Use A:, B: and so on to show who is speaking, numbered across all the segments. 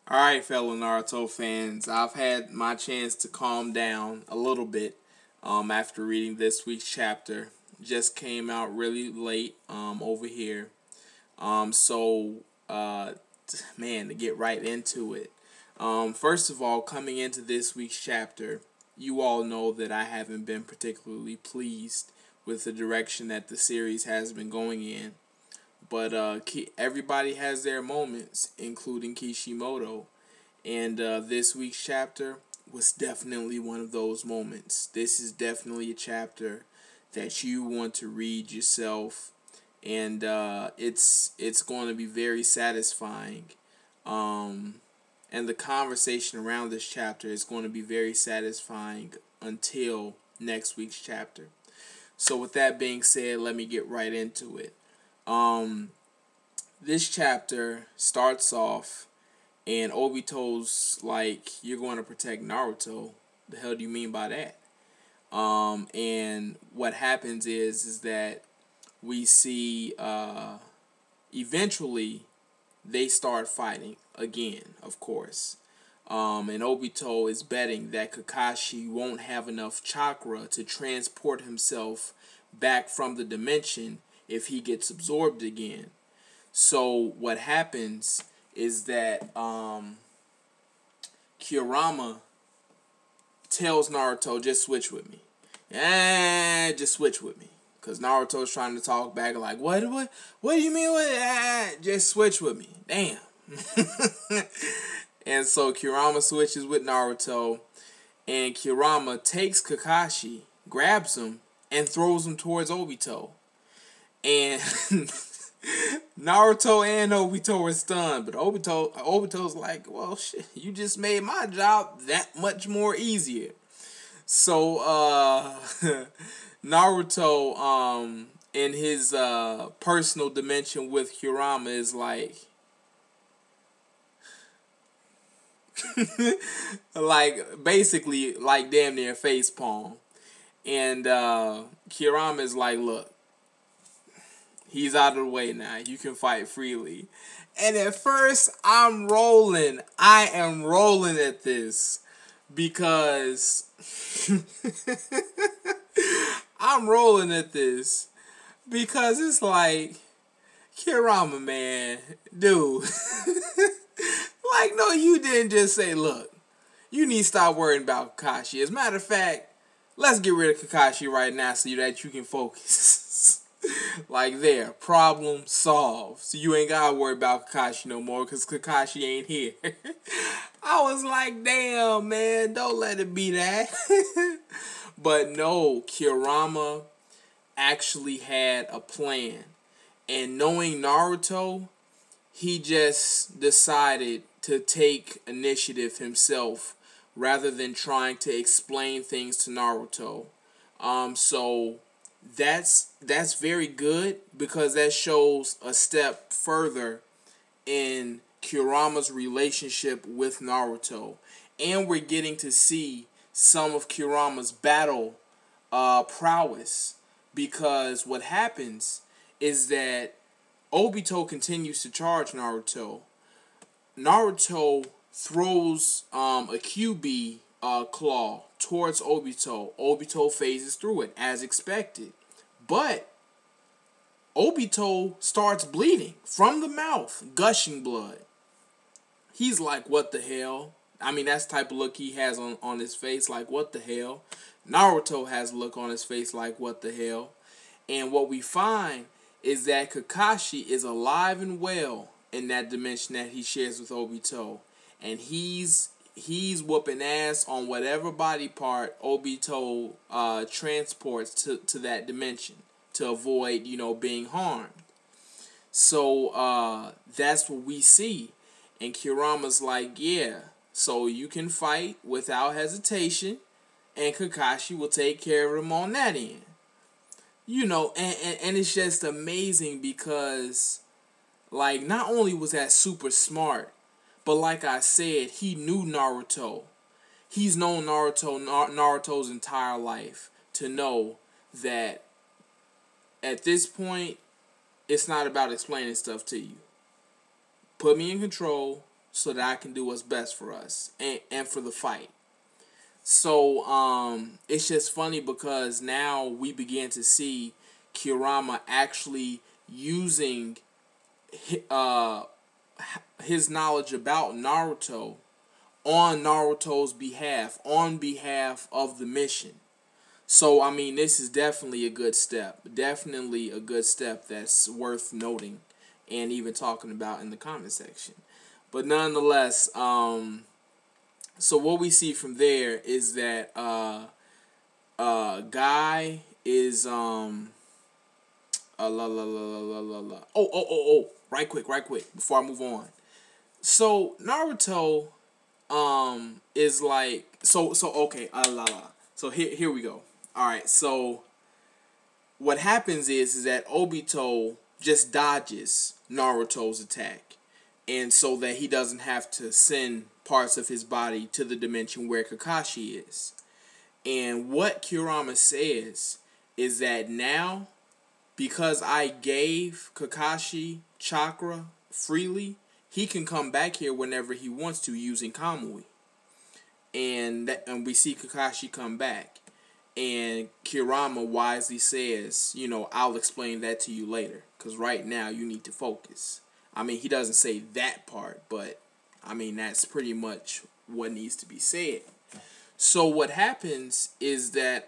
A: Alright, fellow Naruto fans, I've had my chance to calm down a little bit after reading this week's chapter. Just came out really late over here. So, uh, man, to get right into it. First of all, coming into this week's chapter, you all know that I haven't been particularly pleased with the direction that the series has been going in. But everybody has their moments, including Kishimoto. And this week's chapter was definitely one of those moments. This is definitely a chapter that you want to read yourself, and it's going to be very satisfying. And the conversation around this chapter is going to be very satisfying until next week's chapter. So with that being said, let me get right into it. This chapter starts off and Obito's like, "You're going to protect Naruto. The hell do you mean by that?" And what happens is that we see eventually they start fighting again, of course. And Obito is betting that Kakashi won't have enough chakra to transport himself back from the dimension if he gets absorbed again. So what happens is that Kurama tells Naruto, just switch with me. Just switch with me. Because Naruto's trying to talk back like, what do you mean with that? Just switch with me. Damn. And so Kurama switches with Naruto, and Kurama takes Kakashi, grabs him, and throws him towards Obito. And Naruto and Obito were stunned, but Obito's like, well, shit, you just made my job that much more easier. So Naruto, in his personal dimension with Kurama, is like, like basically like damn near facepalm, and Kurama is like, look. He's out of the way now. You can fight freely. And at first, I'm rolling. I am rolling at this. Because I'm rolling at this. Because it's like, Kurama, man. Dude. Like, no, you didn't just say, look, you need to stop worrying about Kakashi. As a matter of fact, let's get rid of Kakashi right now so that you can focus. Like there, problem solved. So you ain't gotta worry about Kakashi no more because Kakashi ain't here. I was like, damn, man, don't let it be that. But no, Kurama actually had a plan. And knowing Naruto, he just decided to take initiative himself rather than trying to explain things to Naruto. So that's very good because that shows a step further in Kurama's relationship with Naruto, and we're getting to see some of Kurama's battle prowess, because what happens is that Obito continues to charge Naruto. Naruto throws a QB claw towards Obito. Obito phases through it as expected. But Obito starts bleeding from the mouth, gushing blood. He's like, what the hell? I mean, that's the type of look he has on his face, like, what the hell? Naruto has a look on his face like, what the hell? And what we find is that Kakashi is alive and well in that dimension that he shares with Obito. And he's whooping ass on whatever body part Obito transports to that dimension to avoid, being harmed. So that's what we see. And Kurama's like, yeah, so you can fight without hesitation, and Kakashi will take care of him on that end. And it's just amazing because, like, not only was that super smart, but like I said, he knew Naruto. He's known Naruto's entire life to know that at this point, it's not about explaining stuff to you. Put me in control, so that I can do what's best for us and for the fight. So it's just funny because now we begin to see Kurama actually using his knowledge about Naruto on Naruto's behalf, on behalf of the mission. So, I mean, this is definitely a good step. Definitely a good step that's worth noting and even talking about in the comment section. But nonetheless, so what we see from there is that Guy is la la la la la la la. Oh. Right quick, before I move on. So Naruto is like so okay, la la. So here we go. Alright, so what happens is that Obito just dodges Naruto's attack. And so that he doesn't have to send parts of his body to the dimension where Kakashi is. And what Kurama says is that now, because I gave Kakashi chakra freely, he can come back here whenever he wants to using Kamui. And we see Kakashi come back. And Kurama wisely says, I'll explain that to you later. Because right now you need to focus. I mean, he doesn't say that part, but I mean, that's pretty much what needs to be said. So what happens is that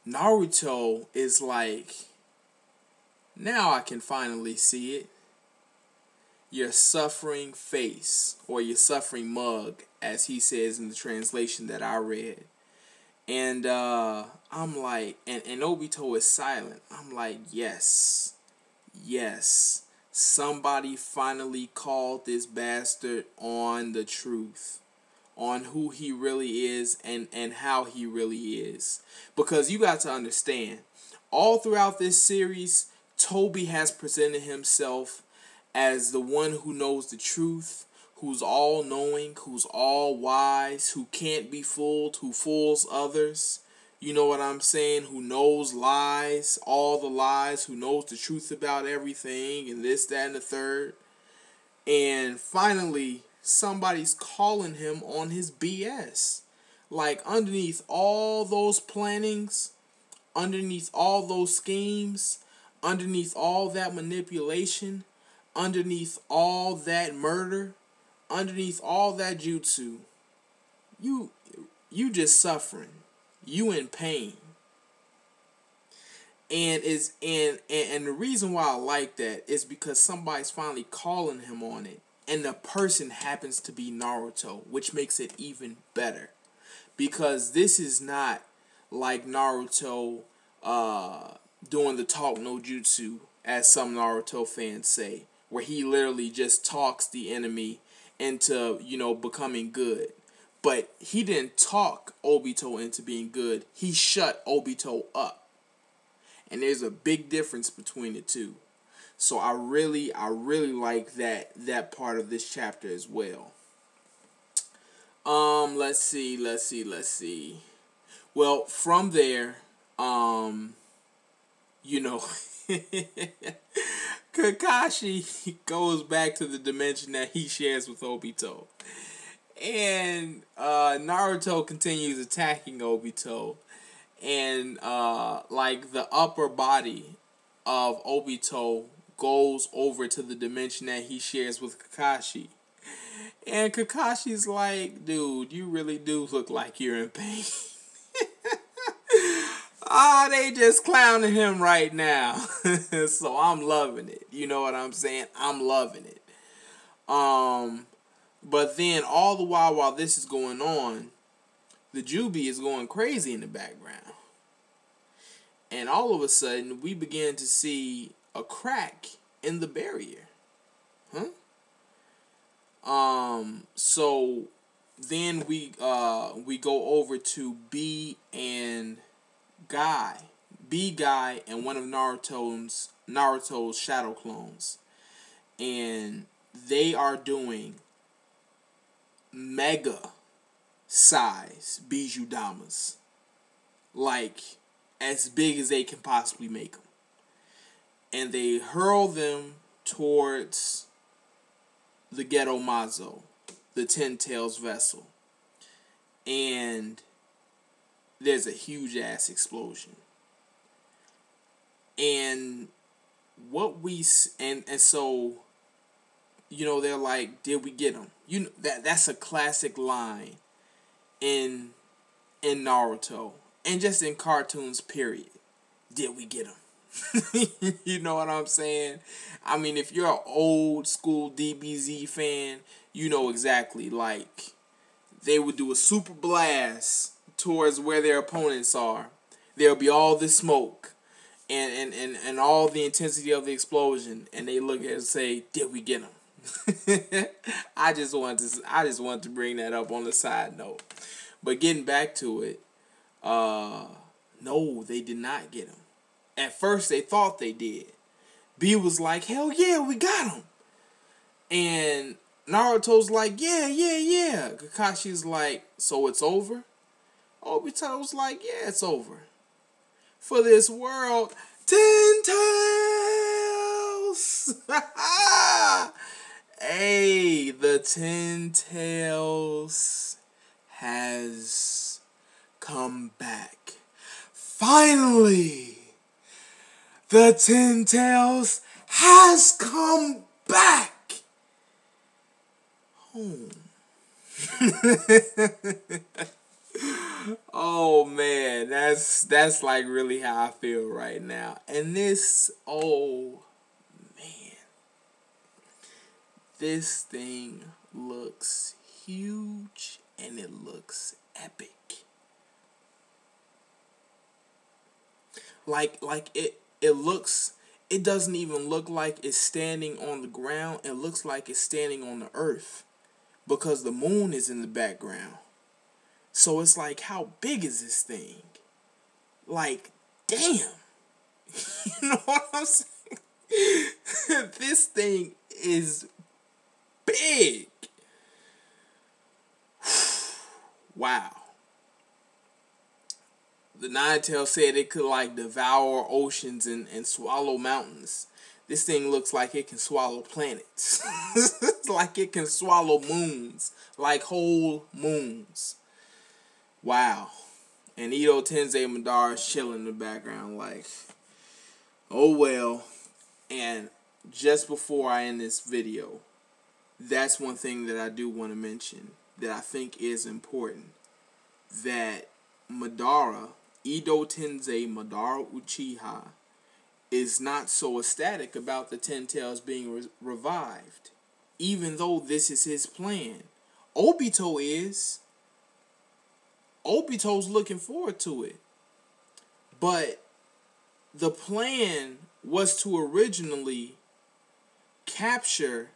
A: Naruto is like, now I can finally see it. Your suffering face, or your suffering mug, as he says in the translation that I read. And I'm like, and Obito is silent. I'm like, yes, somebody finally called this bastard on the truth, on who he really is and how he really is. Because you got to understand, all throughout this series, Toby has presented himself as the one who knows the truth, who's all-knowing, who's all-wise, who can't be fooled, who fools others. You know what I'm saying? Who knows lies, all the lies, who knows the truth about everything, and this, that, and the third. And finally, somebody's calling him on his BS. Like, underneath all those plannings, underneath all those schemes, underneath all that manipulation, underneath all that murder, underneath all that jutsu, you just suffering. You in pain. And the reason why I like that is because somebody's finally calling him on it. And the person happens to be Naruto, which makes it even better. Because this is not like Naruto doing the talk no jutsu, as some Naruto fans say, where he literally just talks the enemy into, becoming good. But he didn't talk Obito into being good. He shut Obito up. And there's a big difference between the two. So I really like that part of this chapter as well. Let's see. Well, from there, Kakashi goes back to the dimension that he shares with Obito. And Naruto continues attacking Obito. And like the upper body of Obito goes over to the dimension that he shares with Kakashi. And Kakashi's like, dude, you really do look like you're in pain. They just clowning him right now. So I'm loving it. You know what I'm saying? I'm loving it. But then all the while this is going on, the Jubi is going crazy in the background. And all of a sudden, we begin to see a crack in the barrier. So then we go over to B and Guy. B Guy and one of Naruto's shadow clones. And they are doing mega size Bijudamas. Like, as big as they can possibly make them. And they hurl them towards the Ghetto Mazo, the Ten Tails vessel, and there's a huge ass explosion. And so, you know, they're like, did we get him? You know, that's a classic line in Naruto, and just in cartoons, period. Did we get him? You know what I'm saying? I mean, if you're an old school DBZ fan, you know exactly. Like, they would do a super blast towards where their opponents are. There'll be all this smoke and all the intensity of the explosion, and they look at it and say, "Did we get him?" I just wanted to bring that up on the side note. But getting back to it, no, they did not get him. At first, they thought they did. B was like, hell yeah, we got him. And Naruto's like, yeah. Kakashi's like, so it's over? Obito's like, yeah, it's over. For this world, Ten Tails! Hey, the Ten Tails has come back. Finally! The Ten Tails has come back home. Oh man, that's like really how I feel right now. And this thing looks huge and it looks epic. Like it doesn't even look like it's standing on the ground. It looks like it's standing on the earth because the moon is in the background. So it's like, how big is this thing? Like, damn. You know what I'm saying? This thing is big. Wow. The Nine-Tails said it could like devour oceans and swallow mountains. This thing looks like it can swallow planets. Like it can swallow moons. Like whole moons. Wow. And Edo-Tensei Madara is chilling in the background like, oh well. And just before I end this video, that's one thing that I do want to mention that I think is important. That Madara, Edo-Tensei Madara Uchiha, is not so ecstatic about the Ten Tails being revived, even though this is his plan. Obito is. Obito's looking forward to it. But the plan was to originally capture,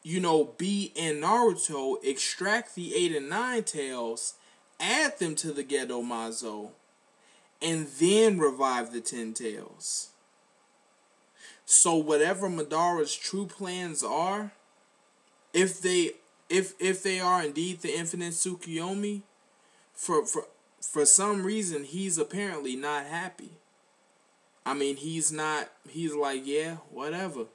A: B and Naruto, extract the 8 and 9 tails, add them to the Ghetto Mazo, and then revive the 10 tails. So whatever Madara's true plans are, if they are indeed the infinite Tsukuyomi, for some reason he's apparently not happy. I mean, he's like, yeah, whatever.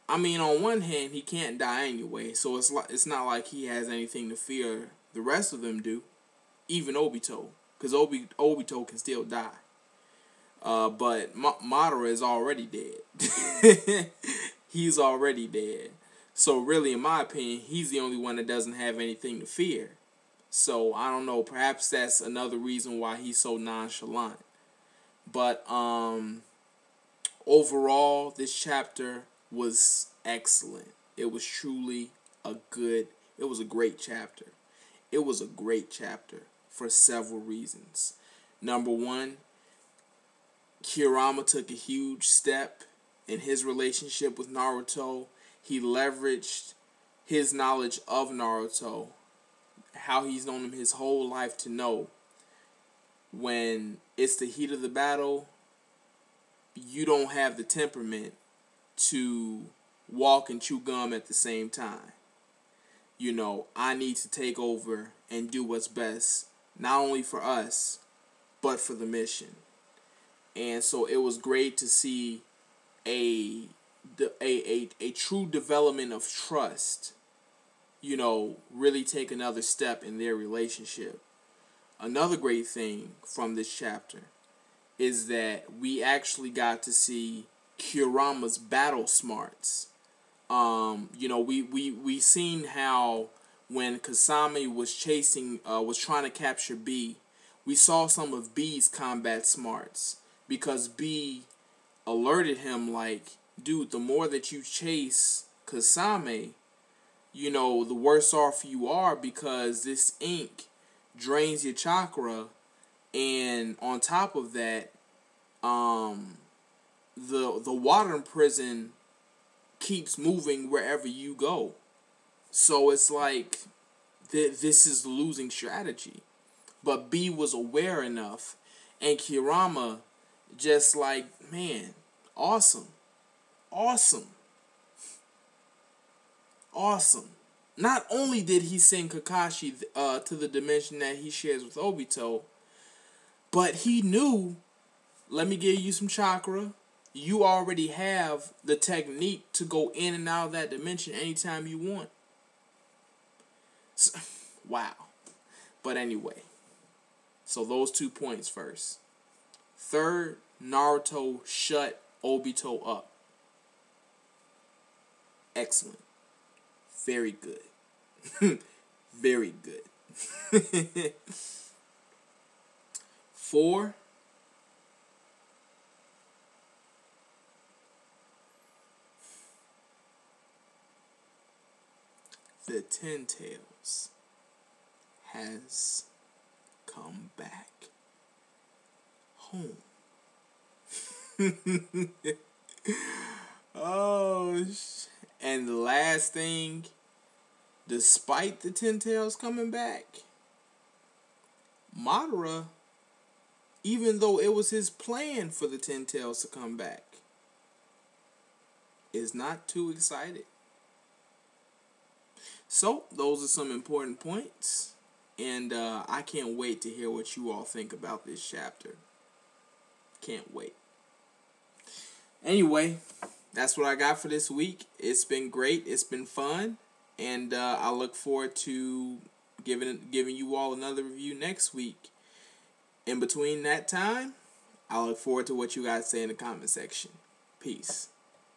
A: I mean, on one hand, he can't die anyway, so it's not like he has anything to fear. The rest of them do, even Obito, because Obito can still die. But Madara is already dead. He's already dead. So really, in my opinion, he's the only one that doesn't have anything to fear. So I don't know. Perhaps that's another reason why he's so nonchalant. But overall, this chapter was excellent. It was truly it was a great chapter. It was a great chapter for several reasons. Number one, Kurama took a huge step in his relationship with Naruto. He leveraged his knowledge of Naruto, how he's known him his whole life, to know when it's the heat of the battle, you don't have the temperament to walk and chew gum at the same time. I need to take over and do what's best, not only for us, but for the mission. And so it was great to see a a true development of trust, really take another step in their relationship. Another great thing from this chapter is that we actually got to see Kurama's battle smarts. We seen how when Kasami was trying to capture B, we saw some of B's combat smarts because B alerted him like, dude, the more that you chase Kasame, the worse off you are because this ink drains your chakra, and on top of that, the water in prison keeps moving wherever you go. So it's like this is the losing strategy. But B was aware enough, and Kirama just like, man, awesome. Awesome. Awesome. Not only did he send Kakashi to the dimension that he shares with Obito, but he knew, let me give you some chakra. You already have the technique to go in and out of that dimension anytime you want. So, wow. But anyway, so those 2 points first. Third, Naruto shut Obito up. Excellent. Very good. Very good. 4, the Ten Tails has come back home. And the last thing, despite the Ten Tails coming back, Madara, even though it was his plan for the Ten Tails to come back, is not too excited. So, those are some important points, and I can't wait to hear what you all think about this chapter. Can't wait. Anyway, that's what I got for this week. It's been great. It's been fun, and I look forward to giving you all another review next week. In between that time, I look forward to what you guys say in the comment section. Peace.